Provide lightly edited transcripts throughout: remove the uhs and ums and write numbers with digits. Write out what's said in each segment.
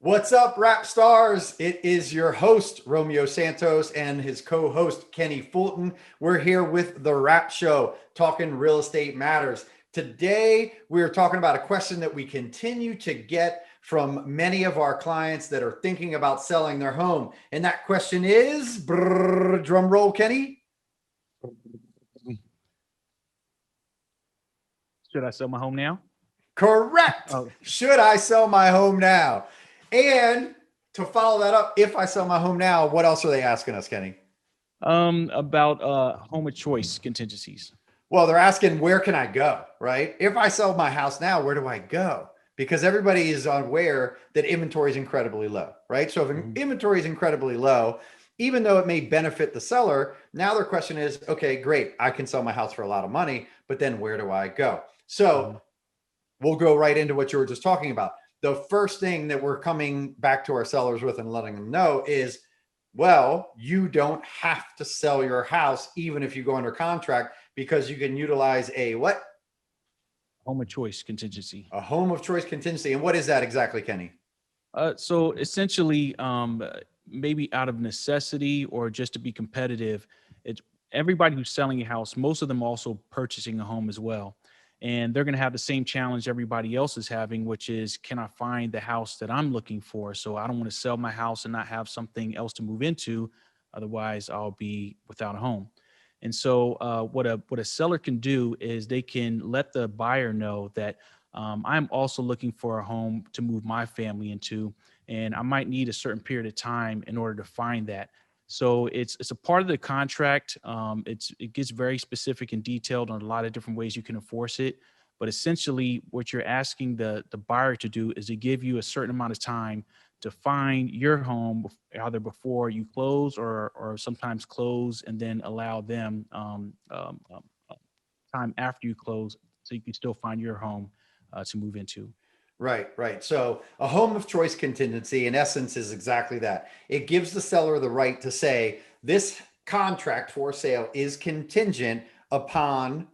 What's up, rap stars? It is your host, Romeo Santos, and his co-host, Kenny Fulton. We're here with The Rap Show, talking real estate matters. Today, we're talking about a question that we continue to get from many of our clients that are thinking about selling their home. And that question is, drum roll, Kenny. Should I sell my home now? Correct. Should I sell my home now? And to follow that up, if I sell my home now, what else are they asking us, Kenny? About home of choice contingencies. Well, they're asking, where can I go, right? If I sell my house now, where do I go? Because everybody is aware that inventory is incredibly low, right? So if inventory is incredibly low, even though it may benefit the seller, now their question is, okay, great, I can sell my house for a lot of money, but then where do I go? So we'll go right into what you were just talking about. The first thing that we're coming back to our sellers with and letting them know is, well, you don't have to sell your house even if you go under contract, because you can utilize a what? Home of choice contingency. A home of choice contingency. And what is that exactly, Kenny? So essentially, maybe out of necessity or just to be competitive, it's everybody who's selling a house, most of them also purchasing a home as well. And they're going to have the same challenge everybody else is having, which is, can I find the house that I'm looking for? So I don't want to sell my house and not have something else to move into. Otherwise, I'll be without a home. And so what a seller can do is they can let the buyer know that I'm also looking for a home to move my family into, and I might need a certain period of time in order to find that. So it's a part of the contract. It gets very specific and detailed on a lot of different ways you can enforce it. But essentially, what you're asking the buyer to do is to give you a certain amount of time to find your home, either before you close or sometimes close and then allow them time after you close, so you can still find your home to move into. Right. So a home of choice contingency, in essence, is exactly that. It gives the seller the right to say, this contract for sale is contingent upon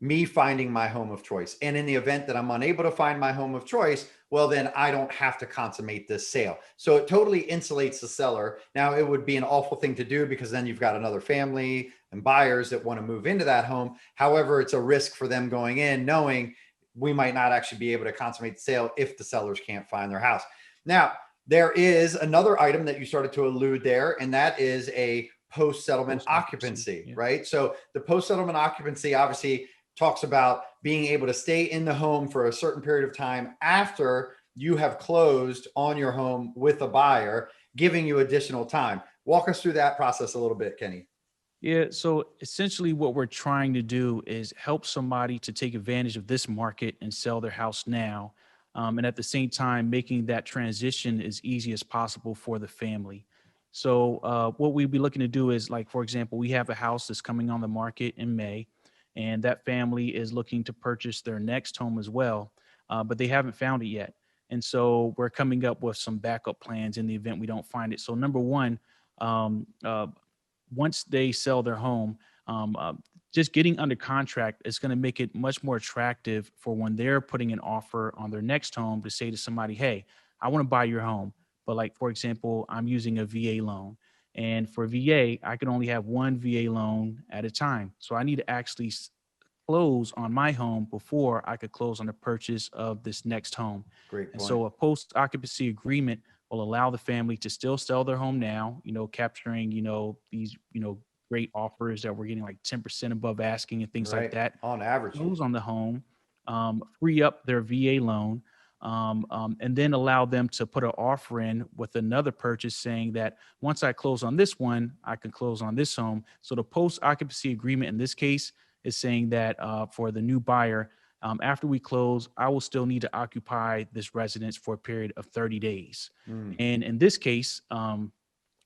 me finding my home of choice. And in the event that I'm unable to find my home of choice, well, then I don't have to consummate this sale. So it totally insulates the seller. Now, it would be an awful thing to do, because then you've got another family and buyers that want to move into that home. However, it's a risk for them going in knowing we might not actually be able to consummate the sale if the sellers can't find their house. Now, there is another item that you started to allude there, and that is a post-settlement occupancy, right? So the post-settlement occupancy obviously talks about being able to stay in the home for a certain period of time after you have closed on your home with a buyer, giving you additional time. Walk us through that process a little bit, Kenny. Yeah, so essentially what we're trying to do is help somebody to take advantage of this market and sell their house now. And at the same time, making that transition as easy as possible for the family. So what we'd be looking to do is, like, for example, we have a house that's coming on the market in May, and that family is looking to purchase their next home as well, but they haven't found it yet. And so we're coming up with some backup plans in the event we don't find it. So number one, um, uh, once they sell their home, just getting under contract is going to make it much more attractive for when they're putting an offer on their next home to say to somebody, hey, I want to buy your home. But, like, for example, I'm using a VA loan. And for VA, I can only have one VA loan at a time. So I need to actually close on my home before I could close on the purchase of this next home. Great And point. so a post occupancy agreement will allow the family to still sell their home now, capturing, these, great offers that we're getting, like 10% above asking and things like that. On average. Close on the home, free up their VA loan, and then allow them to put an offer in with another purchase saying that once I close on this one, I can close on this home. So the post occupancy agreement in this case is saying that for the new buyer, after we close, I will still need to occupy this residence for a period of 30 days. And in this case,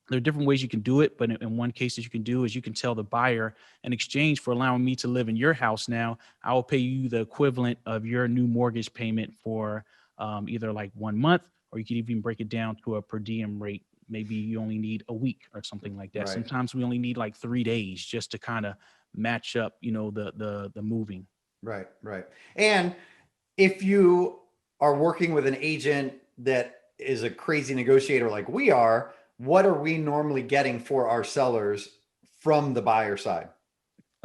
there are different ways you can do it, but in one case that you can do is you can tell the buyer, in exchange for allowing me to live in your house now, I will pay you the equivalent of your new mortgage payment for either like 1 month, or you could even break it down to a per diem rate. Maybe you only need a week or something like that. Right. Sometimes we only need like 3 days just to kind of match up, the moving. Right. And if you are working with an agent that is a crazy negotiator like we are, what are we normally getting for our sellers from the buyer side?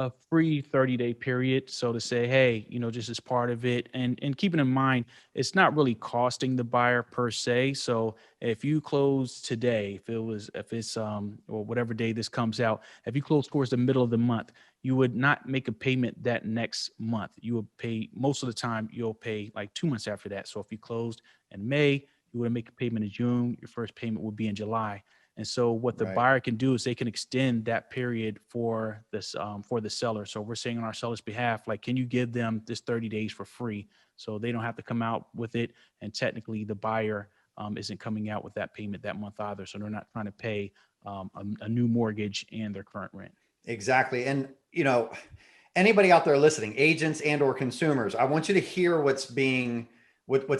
A free 30-day period. So to say, hey, just as part of it, and keeping in mind, it's not really costing the buyer per se. So if you close today, if it's or whatever day this comes out, if you close towards the middle of the month, you would not make a payment that next month. You will pay most of the time, you'll pay like 2 months after that. So if you closed in May, you would make a payment in June, your first payment would be in July. And so what the Right. buyer can do is they can extend that period for this for the seller. So we're saying on our seller's behalf, like, can you give them this 30 days for free so they don't have to come out with it? And technically, the buyer isn't coming out with that payment that month either. So they're not trying to pay a new mortgage and their current rent. Exactly. And, anybody out there listening, agents and or consumers, I want you to hear what's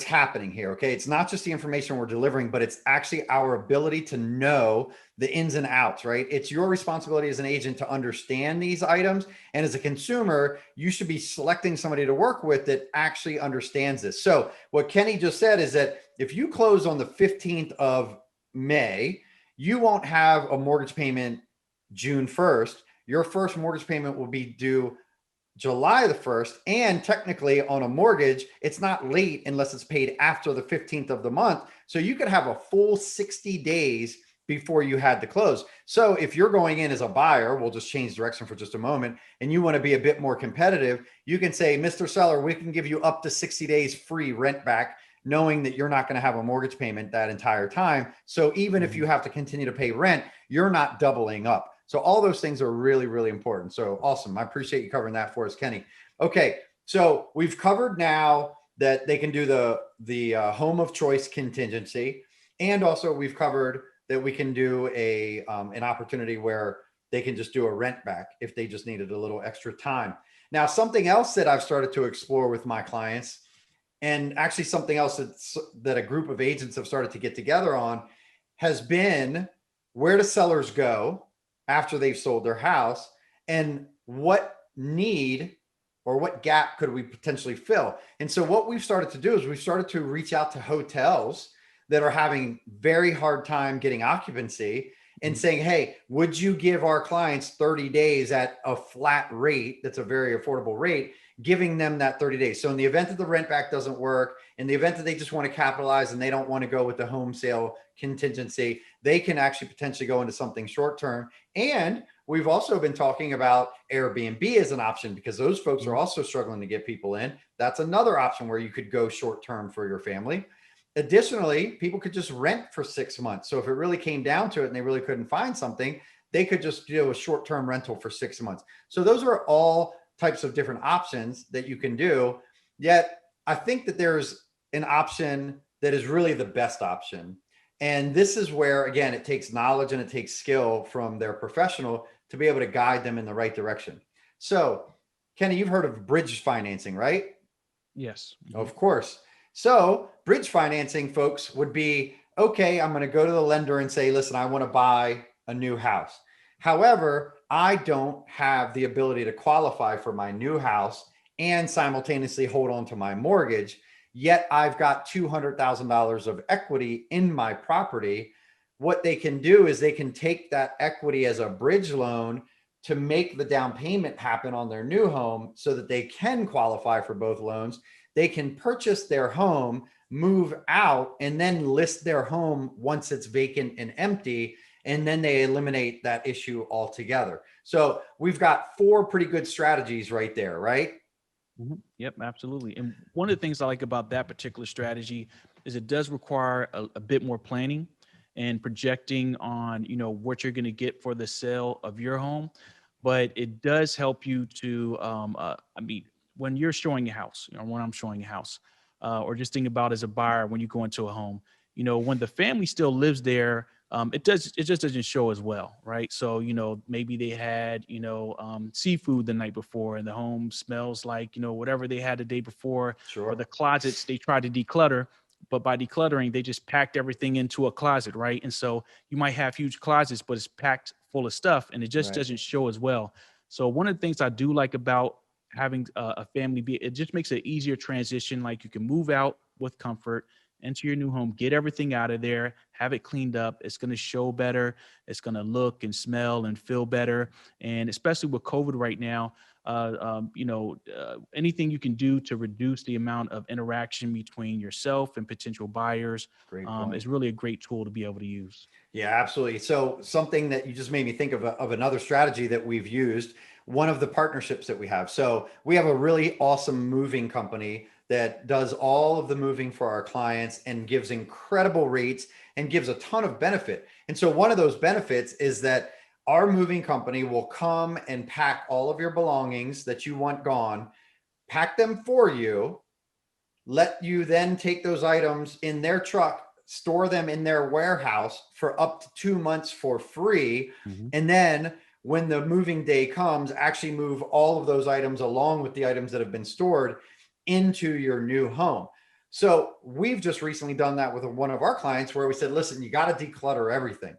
happening here. Okay. It's not just the information we're delivering, but it's actually our ability to know the ins and outs, right? It's your responsibility as an agent to understand these items. And as a consumer, you should be selecting somebody to work with that actually understands this. So what Kenny just said is that if you close on the 15th of May, you won't have a mortgage payment June 1st. Your first mortgage payment will be due July the 1st. And technically, on a mortgage, it's not late unless it's paid after the 15th of the month. So you could have a full 60 days before you had to close. So if you're going in as a buyer, we'll just change direction for just a moment, and you want to be a bit more competitive, you can say, Mr. Seller, we can give you up to 60 days free rent back, knowing that you're not going to have a mortgage payment that entire time. So even if you have to continue to pay rent, you're not doubling up. So all those things are really, really important. So awesome. I appreciate you covering that for us, Kenny. Okay. So we've covered now that they can do the home of choice contingency. And also we've covered that we can do an opportunity where they can just do a rent back if they just needed a little extra time. Now, something else that I've started to explore with my clients, and actually something else that a group of agents have started to get together on, has been where do sellers go after they've sold their house, and what need or what gap could we potentially fill? And so what we've started to do is we've started to reach out to hotels that are having very hard time getting occupancy and saying, hey, would you give our clients 30 days at a flat rate that's a very affordable rate, giving them that 30 days. So in the event that the rent back doesn't work, in the event that they just want to capitalize and they don't want to go with the home sale contingency, they can actually potentially go into something short term. And we've also been talking about Airbnb as an option because those folks are also struggling to get people in. That's another option where you could go short term for your family. Additionally, people could just rent for 6 months. So if it really came down to it and they really couldn't find something, they could just do a short-term rental for 6 months. So those are all types of different options that you can do. Yet I think that there's an option that is really the best option. And this is where, again, it takes knowledge and it takes skill from their professional to be able to guide them in the right direction. So, Kenny, you've heard of bridge financing, right? Yes. Of course. So bridge financing, folks, would be, okay, I'm going to go to the lender and say, listen, I want to buy a new house. However, I don't have the ability to qualify for my new house and simultaneously hold on to my mortgage. Yet I've got $200,000 of equity in my property. What they can do is they can take that equity as a bridge loan to make the down payment happen on their new home so that they can qualify for both loans. They can purchase their home, move out, and then list their home once it's vacant and empty. And then they eliminate that issue altogether. So we've got 4 pretty good strategies right there, right? Yep, absolutely. And one of the things I like about that particular strategy is it does require a bit more planning and projecting on, what you're going to get for the sale of your home. But it does help you to, when you're showing a house, when I'm showing a house, or just think about as a buyer when you go into a home, when the family still lives there, it just doesn't show as well, right? So, maybe they had, seafood the night before and the home smells like, whatever they had the day before, or Sure. the closets they tried to declutter, but by decluttering, they just packed everything into a closet, right? And so you might have huge closets, but it's packed full of stuff and it just Right. doesn't show as well. So one of the things I do like about having a family it just makes it easier transition. Like you can move out with comfort. into your new home, get everything out of there, have it cleaned up. It's going to show better. It's going to look and smell and feel better. And especially with COVID right now, anything you can do to reduce the amount of interaction between yourself and potential buyers Great point. is really a great tool to be able to use. Yeah, absolutely. So something that you just made me think of another strategy that we've used, one of the partnerships that we have. So we have a really awesome moving company that does all of the moving for our clients and gives incredible rates and gives a ton of benefit. And so one of those benefits is that our moving company will come and pack all of your belongings that you want gone, pack them for you, let you then take those items in their truck, store them in their warehouse for up to 2 months for free. Mhm. And then when the moving day comes, actually move all of those items along with the items that have been stored into your new home. So we've just recently done that with one of our clients where we said, listen, you got to declutter everything.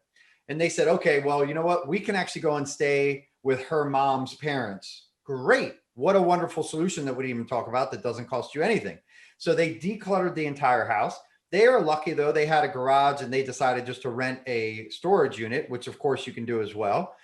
And they said, okay, well, you know what? We can actually go and stay with her mom's parents. Great. What a wonderful solution that we didn't even talk about that doesn't cost you anything. So they decluttered the entire house. They are lucky though, they had a garage and they decided just to rent a storage unit, which of course you can do as well.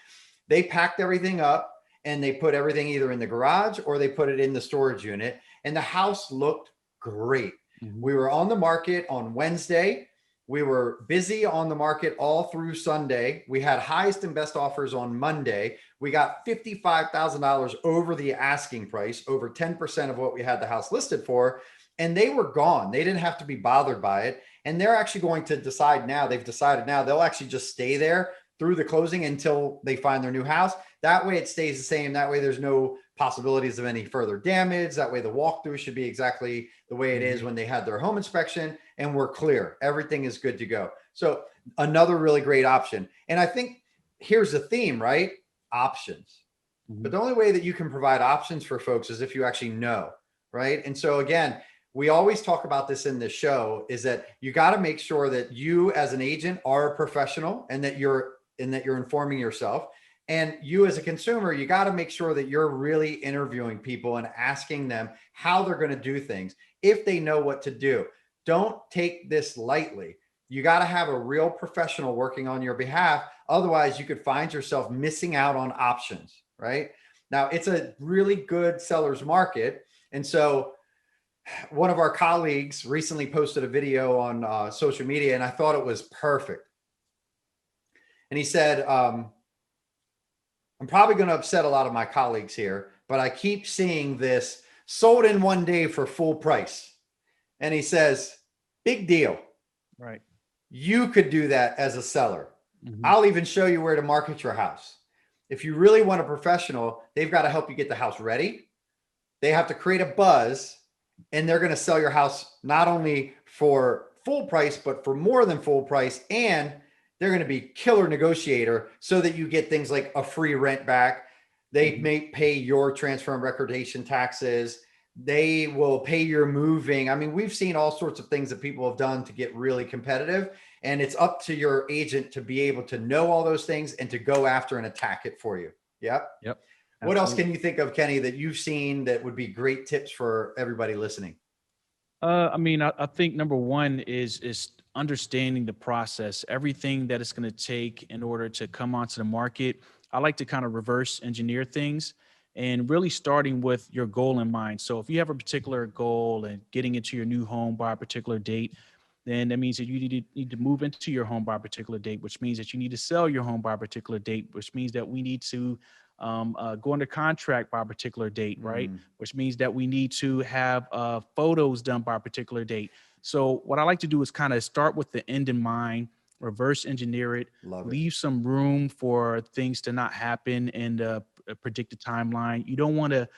They packed everything up and they put everything either in the garage or they put it in the storage unit, and the house looked great. Mhm. We were on the market on Wednesday. We were busy on the market all through Sunday. We had highest and best offers on Monday. We got $55,000 over the asking price, over 10% of what we had the house listed for. And they were gone. They didn't have to be bothered by it. And they're actually going to decide now, they've decided now they'll actually just stay there through the closing until they find their new house. That way it stays the same. That way there's no possibilities of any further damage. That way the walkthrough should be exactly the way it is when they had their home inspection, and we're clear. Everything is good to go. So another really great option. And I think here's the theme, right? Options. But the only way that you can provide options for folks is if you actually know, right? And so again, we always talk about this in this show, is that you got to make sure that you as an agent are a professional and that you're informing yourself. And you as a consumer, you got to make sure that you're really interviewing people and asking them how they're going to do things, if they know what to do. Don't take this lightly. You got to have a real professional working on your behalf. Otherwise, you could find yourself missing out on options, right? Now, it's a really good seller's market. And so one of our colleagues recently posted a video on social media, and I thought it was perfect. And he said, I'm probably going to upset a lot of my colleagues here, but I keep seeing this sold in one day for full price. And he says, big deal. Right. You could do that as a seller. Mhm. I'll even show you where to market your house. If you really want a professional, they've got to help you get the house ready. They have to create a buzz, and they're going to sell your house not only for full price, but for more than full price. And they're going to be killer negotiator so that you get things like a free rent back. They may pay your transfer and recordation taxes. They will pay your moving. I mean, we've seen all sorts of things that people have done to get really competitive, and it's up to your agent to be able to know all those things and to go after and attack it for you. Yep. Yep. What else Absolutely. can you think of, Kenny, that you've seen that would be great tips for everybody listening? I think number one is understanding the process, everything that it's going to take in order to come onto the market. I like to kind of reverse engineer things and really starting with your goal in mind. So if you have a particular goal and getting into your new home by a particular date, then that means that you need to move into your home by a particular date, which means that you need to sell your home by a particular date, which means that we need to go under contract by a particular date, right? Which means that we need to have photos done by a particular date. So what I like to do is kind of start with the end in mind, reverse engineer it, Love it. leave some room for things to not happen in the predicted timeline. You don't want to.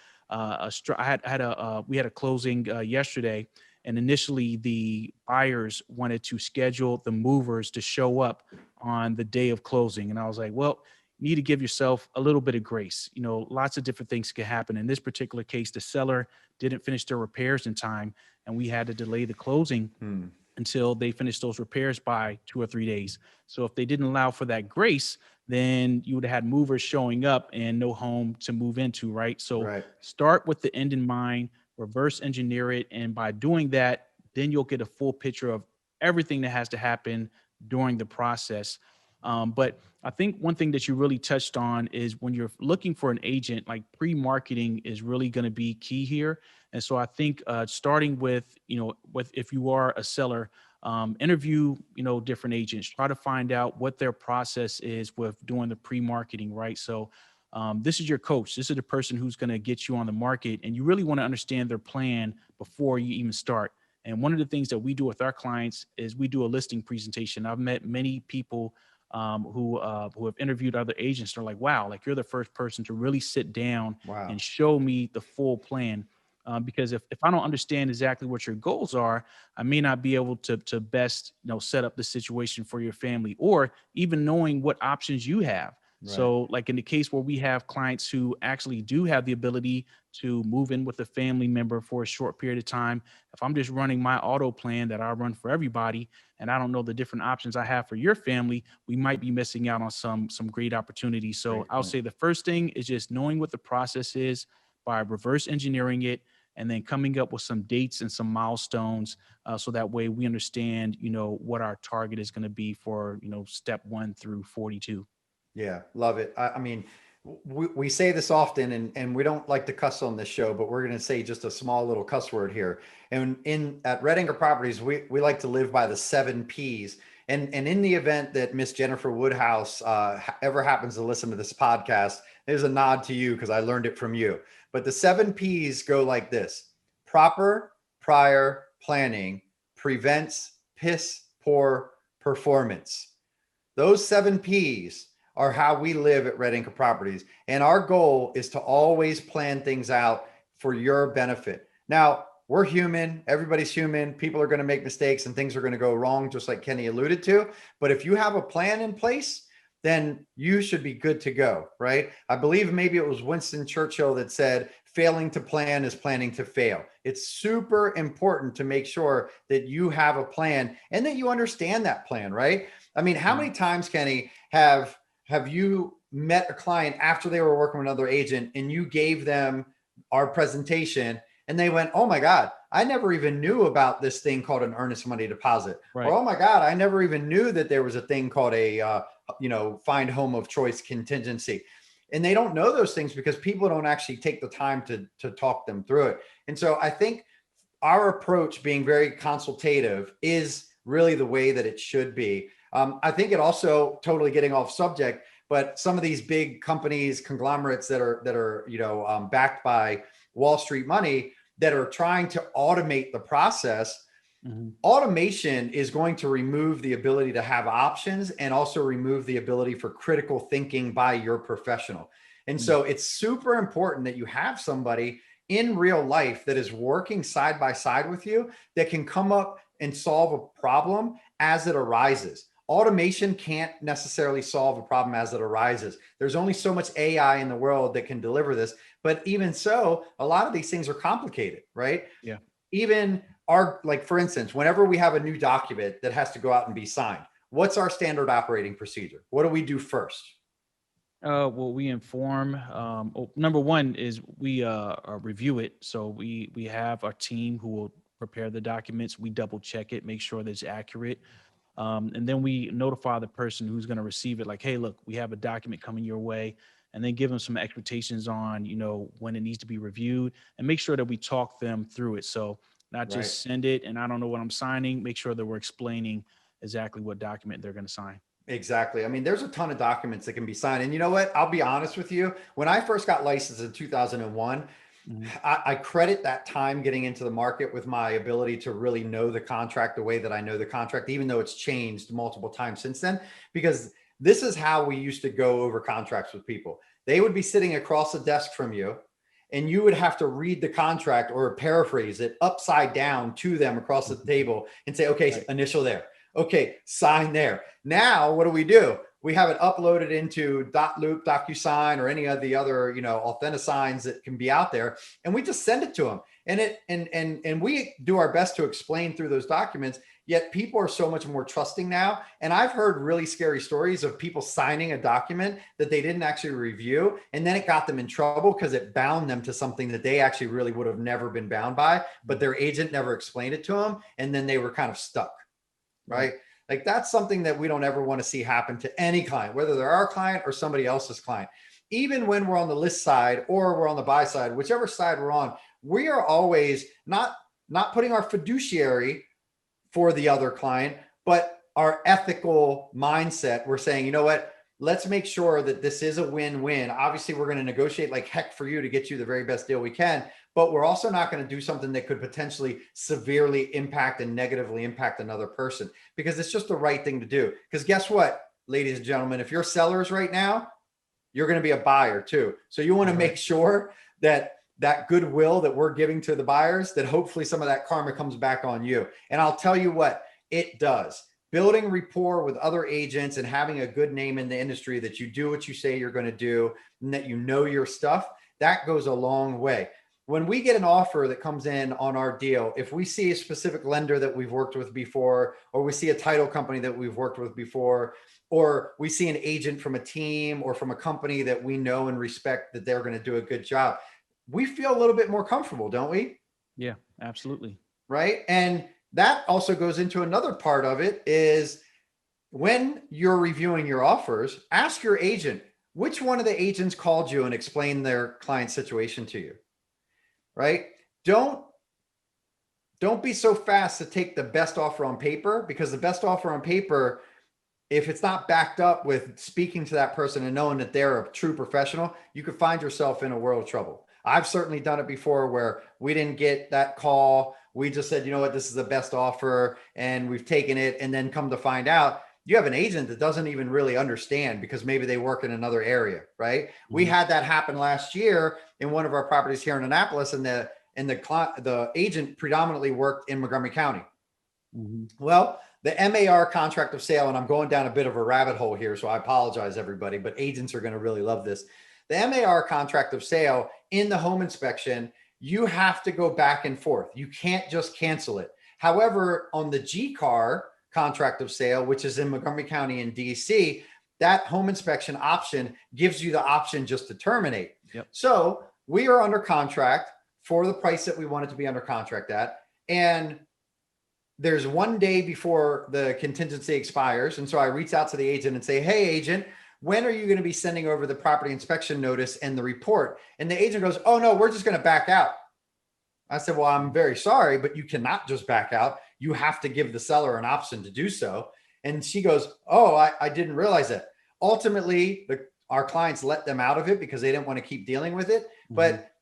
We had a closing yesterday, and initially the buyers wanted to schedule the movers to show up on the day of closing, and I was like, well, you need to give yourself a little bit of grace. You know, lots of different things can happen. In this particular case, the seller didn't finish their repairs in time, and we had to delay the closing until they finished those repairs by 2 or 3 days. So if they didn't allow for that grace, then you would have had movers showing up and no home to move into, right? So Right. start with the end in mind, reverse engineer it. And by doing that, then you'll get a full picture of everything that has to happen during the process. But I think one thing that you really touched on is when you're looking for an agent, like pre-marketing is really going to be key here. And so I think starting with, with if you are a seller, interview, different agents, try to find out what their process is with doing the pre-marketing, right? So this is your coach. This is the person who's going to get you on the market, and you really want to understand their plan before you even start. And one of the things that we do with our clients is we do a listing presentation. I've met many people who have interviewed other agents. They're like, wow, like you're the first person to really sit down Wow. and show me the full plan. Because if I don't understand exactly what your goals are, I may not be able to best, set up the situation for your family, or even knowing what options you have. Right. So like in the case where we have clients who actually do have the ability to move in with a family member for a short period of time, if I'm just running my auto plan that I run for everybody, and I don't know the different options I have for your family, we might be missing out on some great opportunities. So Great I'll point. say the first thing is just knowing what the process is by reverse engineering it, and then coming up with some dates and some milestones, so that way we understand, what our target is going to be for, step 1 through 42. Yeah, love it. I mean, we say this often, and we don't like to cuss on this show, but we're going to say just a small little cuss word here. And at Red Anchor Properties, we like to live by the 7 Ps. And in the event that Miss Jennifer Woodhouse ever happens to listen to this podcast, there's a nod to you because I learned it from you. But the 7 Ps go like this: proper prior planning prevents piss poor performance. Those 7 Ps are how we live at Red Anchor Properties. And our goal is to always plan things out for your benefit. Now, we're human. Everybody's human. People are going to make mistakes and things are going to go wrong, just like Kenny alluded to. But if you have a plan in place, then you should be good to go, right? I believe maybe it was Winston Churchill that said, failing to plan is planning to fail. It's super important to make sure that you have a plan and that you understand that plan, right? I mean, how many times, Kenny, have you met a client after they were working with another agent and you gave them our presentation and they went, oh my God, I never even knew about this thing called an earnest money deposit. Right. Or, oh my God, I never even knew that there was a thing called a, find home of choice contingency. And they don't know those things because people don't actually take the time to talk them through it. And so I think our approach, being very consultative, is really the way that it should be. I think it also, totally getting off subject, but some of these big companies, conglomerates that are backed by Wall Street money, that are trying to automate the process. Mm-hmm. Automation is going to remove the ability to have options and also remove the ability for critical thinking by your professional. And so it's super important that you have somebody in real life that is working side by side with you that can come up and solve a problem as it arises. Automation can't necessarily solve a problem as it arises. There's only so much AI in the world that can deliver this. But even so, a lot of these things are complicated, right? Yeah. Even for instance, whenever we have a new document that has to go out and be signed, what's our standard operating procedure? What do we do first? Well, we inform. Number one is we review it. So we have our team who will prepare the documents. We double check it, make sure that it's accurate. And then we notify the person who's going to receive it, like, hey, look, we have a document coming your way, and then give them some expectations on, when it needs to be reviewed, and make sure that we talk them through it. So not just send it and I don't know what I'm signing, make sure that we're explaining exactly what document they're going to sign. Exactly. I mean, there's a ton of documents that can be signed. And you know what? I'll be honest with you. When I first got licensed in 2001, I credit that time getting into the market with my ability to really know the contract the way that I know the contract, even though it's changed multiple times since then, because this is how we used to go over contracts with people. They would be sitting across the desk from you, and you would have to read the contract or paraphrase it upside down to them across the table and say, okay, initial there. Okay, sign there. Now, what do? we have it uploaded into .loop, DocuSign, or any of the other, Authentisigns that can be out there. And we just send it to them. And we do our best to explain through those documents. Yet people are so much more trusting now. And I've heard really scary stories of people signing a document that they didn't actually review. And then it got them in trouble because it bound them to something that they actually really would have never been bound by, but their agent never explained it to them. And then they were kind of stuck, right? Like that's something that we don't ever want to see happen to any client, whether they're our client or somebody else's client. Even when we're on the list side or we're on the buy side, whichever side we're on, we are always not putting our fiduciary for the other client, but our ethical mindset. We're saying, you know what, let's make sure that this is a win-win. Obviously, we're going to negotiate like heck for you to get you the very best deal we can, but we're also not going to do something that could potentially severely impact and negatively impact another person, because it's just the right thing to do. Because guess what, ladies and gentlemen, if you're sellers right now, you're going to be a buyer too. So you want to make sure that goodwill that we're giving to the buyers, that hopefully some of that karma comes back on you. And I'll tell you what, it does. Building rapport with other agents and having a good name in the industry, that you do what you say you're going to do and that you know your stuff, that goes a long way. When we get an offer that comes in on our deal, if we see a specific lender that we've worked with before, or we see a title company that we've worked with before, or we see an agent from a team or from a company that we know and respect that they're going to do a good job, we feel a little bit more comfortable, don't we? Yeah, absolutely. Right. And that also goes into another part of it is when you're reviewing your offers, ask your agent, which one of the agents called you and explained their client situation to you, right? Don't be so fast to take the best offer on paper, because the best offer on paper, if it's not backed up with speaking to that person and knowing that they're a true professional, you could find yourself in a world of trouble. I've certainly done it before where we didn't get that call. We just said, you know what, this is the best offer, and we've taken it. And then come to find out, you have an agent that doesn't even really understand because maybe they work in another area, right? Mm-hmm. We had that happen last year in one of our properties here in Annapolis, and the agent predominantly worked in Montgomery County. Mm-hmm. Well, the MAR contract of sale, and I'm going down a bit of a rabbit hole here, so I apologize, everybody, but agents are going to really love this. The MAR contract of sale in the home inspection, you have to go back and forth. You can't just cancel it. However, on the GCAR contract of sale, which is in Montgomery County in DC, that home inspection option gives you the option just to terminate. Yep. So we are under contract for the price that we wanted to be under contract at. And there's 1 day before the contingency expires. And so I reach out to the agent and say, hey, agent, when are you going to be sending over the property inspection notice and the report? And the agent goes, oh, no, we're just going to back out. I said, well, I'm very sorry, but you cannot just back out. You have to give the seller an option to do so. And she goes, oh, I didn't realize that. Ultimately, our clients let them out of it because they didn't want to keep dealing with it. Mm-hmm. But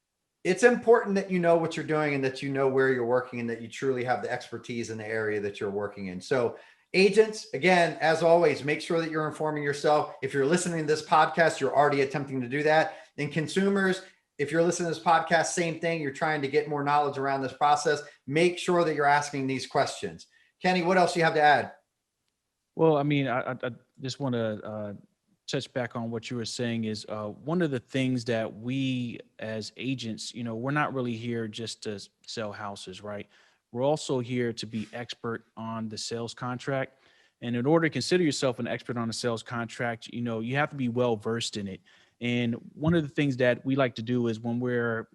it's important that you know what you're doing and that you know where you're working and that you truly have the expertise in the area that you're working in. So agents, again, as always, make sure that you're informing yourself. If you're listening to this podcast, you're already attempting to do that. And consumers, if you're listening to this podcast, same thing. You're trying to get more knowledge around this process. Make sure that you're asking these questions. Kenny, what else do you have to add? Well, I mean, I just want to touch back on what you were saying is one of the things that we as agents, we're not really here just to sell houses, right? We're also here to be expert on the sales contract. And in order to consider yourself an expert on a sales contract, you have to be well versed in it. And one of the things that we like to do is when we're,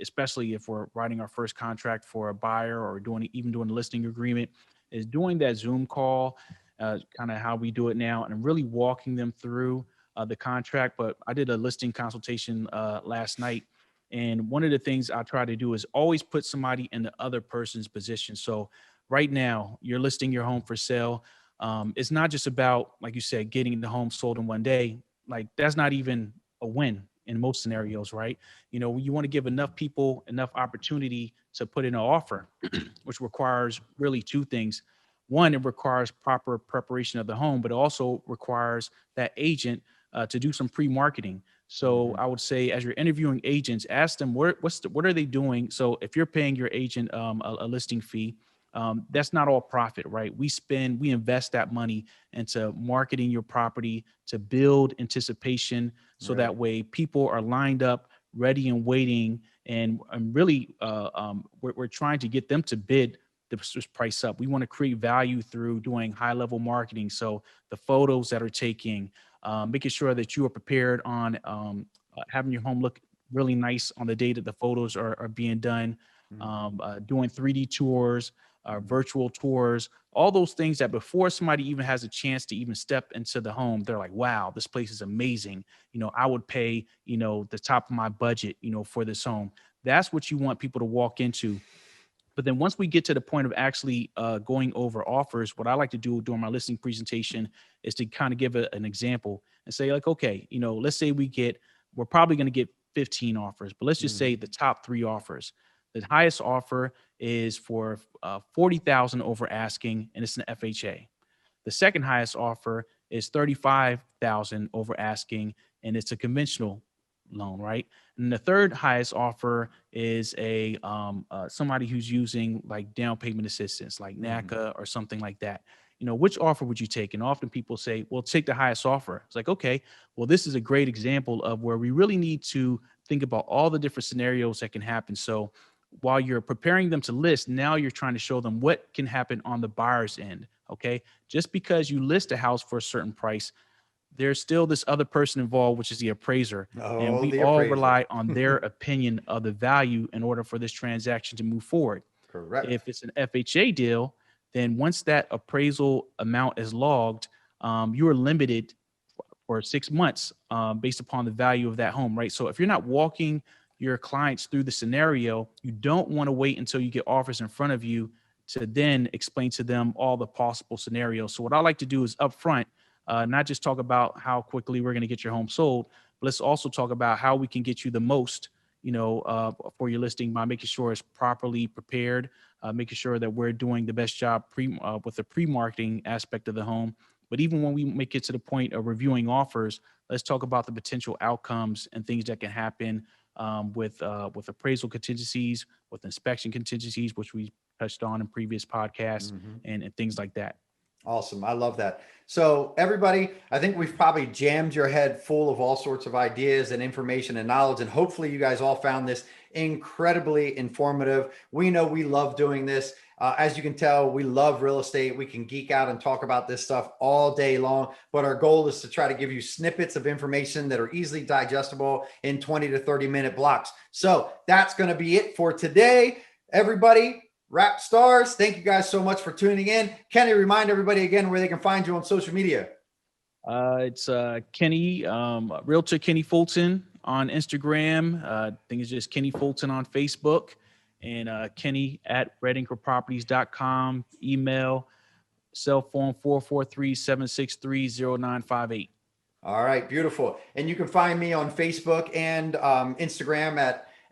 especially if we're writing our first contract for a buyer or doing a listing agreement, is doing that Zoom call, kind of how we do it now, and really walking them through the contract. But I did a listing consultation last night. And one of the things I try to do is always put somebody in the other person's position. So right now, you're listing your home for sale. It's not just about, like you said, getting the home sold in 1 day. Like that's not even a win in most scenarios, right? You want to give enough people enough opportunity to put in an offer, which requires really two things. One, it requires proper preparation of the home, but it also requires that agent to do some pre-marketing. So I would say, as you're interviewing agents, ask them what are they doing. So if you're paying your agent a listing fee, That's not all profit, right? We invest that money into marketing your property to build anticipation, so Right. that way people are lined up, ready and waiting, and really we're trying to get them to bid this price up. We want to create value through doing high level marketing. So the photos that are taking, making sure that you are prepared on having your home look really nice on the day that the photos are being done, doing 3D tours, virtual tours, all those things that before somebody even has a chance to even step into the home, they're like, wow, this place is amazing. I would pay, the top of my budget, for this home. That's what you want people to walk into. But then once we get to the point of actually going over offers, what I like to do during my listing presentation is to kind of give an example and say, like, okay, let's say we're probably going to get 15 offers, but let's just say the top 3 offers. The highest offer is for 40,000 over asking, and it's an FHA. The second highest offer is 35,000 over asking, and it's a conventional loan, right? And the third highest offer is a somebody who's using like down payment assistance, like NACA or something like that. Which offer would you take? And often people say, well, take the highest offer. It's like, okay, well, this is a great example of where we really need to think about all the different scenarios that can happen. So while you're preparing them to list, now you're trying to show them what can happen on the buyer's end. Okay. Just because you list a house for a certain price, there's still this other person involved, which is the appraiser. And Oh, we the all appraiser. rely on their opinion of the value in order for this transaction to move forward. Correct. If it's an FHA deal, then once that appraisal amount is logged, you are limited for 6 months based upon the value of that home, right? So if you're not walking your clients through the scenario, you don't want to wait until you get offers in front of you to then explain to them all the possible scenarios. So what I like to do is upfront, not just talk about how quickly we're going to get your home sold, but let's also talk about how we can get you the most, for your listing by making sure it's properly prepared, making sure that we're doing the best job with the pre-marketing aspect of the home. But even when we make it to the point of reviewing offers, let's talk about the potential outcomes and things that can happen with appraisal contingencies, with inspection contingencies, which we touched on in previous podcasts, and things like that. Awesome. I love that. So, everybody, I think we've probably jammed your head full of all sorts of ideas and information and knowledge. And hopefully, you guys all found this incredibly informative. We know we love doing this. As you can tell, we love real estate. We can geek out and talk about this stuff all day long. But our goal is to try to give you snippets of information that are easily digestible in 20 to 30-minute blocks. So, that's going to be it for today. Everybody, Rap Stars, thank you guys so much for tuning in. Kenny, remind everybody again where they can find you on social media. It's Kenny, Realtor Kenny Fulton on Instagram. I think it's just Kenny Fulton on Facebook, and Kenny at redanchorproperties.com. Email, cell phone 443-763-0958. All right, beautiful. And you can find me on Facebook and Instagram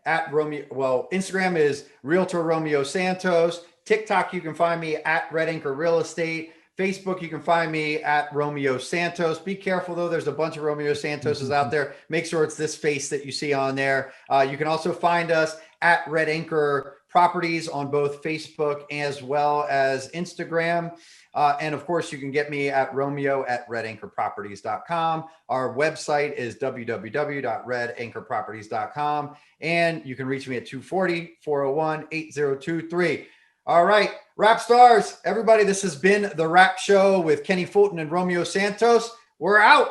at Romeo. Well, Instagram is Realtor Romeo Santos. TikTok, you can find me at Red Anchor Real Estate. Facebook, you can find me at Romeo Santos. Be careful though, there's a bunch of Romeo Santoses out there. Make sure it's this face that you see on there. You can also find us at Red Anchor Properties on both Facebook as well as Instagram. And of course, you can get me at Romeo at redanchorproperties.com. Our website is www.redanchorproperties.com. And you can reach me at 240-401-8023. All right, Rap Stars, everybody, this has been The Rap Show with Kenny Fulton and Romeo Santos. We're out.